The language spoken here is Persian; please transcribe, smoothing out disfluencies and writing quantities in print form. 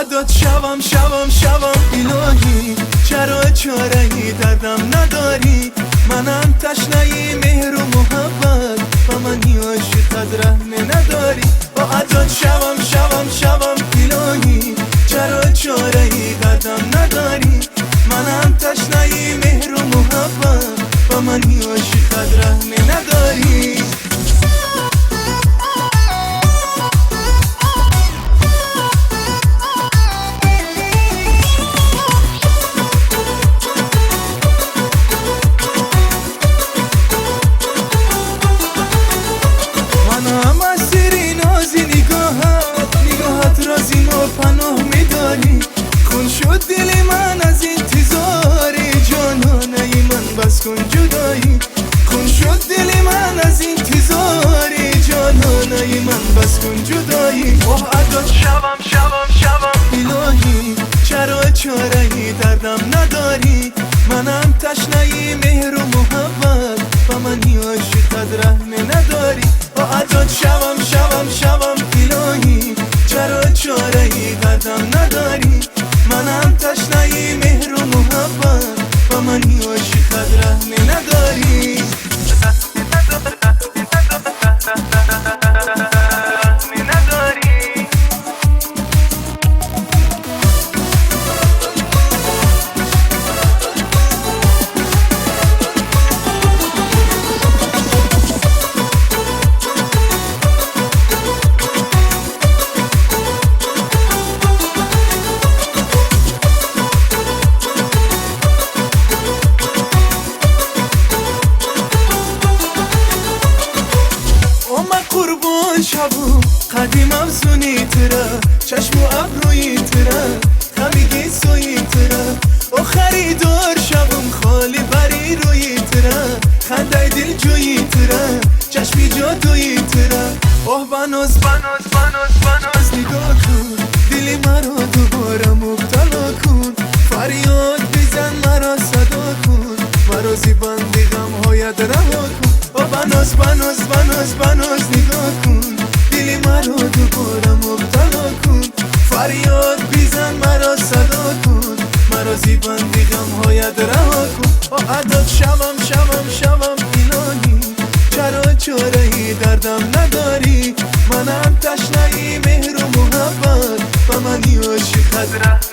عدد شوم الهی، چرا چاره‌ای دردم نداری؟ منم تشنه مهر و محبت و منی عاشقت رحم نداری. با عدد شوم الهی، چرا چاره‌ای دردم نداری؟ منم تشنه مهر و محبت و منی عاشقت رحم نداری. پناه میداری، کن شد دل من از انتظار جانانه من، بس کن جدایی. کن شد دل من از انتظار جانانه من، بس کن جدایی. عدد شوم الهی، چرا چاره‌ای دردم نداری؟ منم تشنه مهر و محبت و منی عاشقت رحم نداری. عدد شوم الهی، چرا چاره‌ای دردم نداری؟ منم تشنه مهر و محبت و منی عاشقت رحم نداری. شبو قدیم افزونی تره، چشم و ابروی تره، خمیگی سوی تره. او خریدار شبم خالی بری روی تره، خنده دل جوی تره، چشمی جادوی تره. اوه بناز نگاه کن، دلی مرا دوباره مبتلا کن. فریاد بزن مرا صدا کن، مرا زیبندی غم هایت رها کن. اوه بناز نگاه کن، دلی مرا دوباره مبتلا کن. فریاد بیزن مرا صدا کن، مرا زیبندی غم هایت رها کن. عدد شوم الهی، چرا چاره‌ای دردم نداری؟ منم تشنه مهر و محبت و منی عاشقت رحم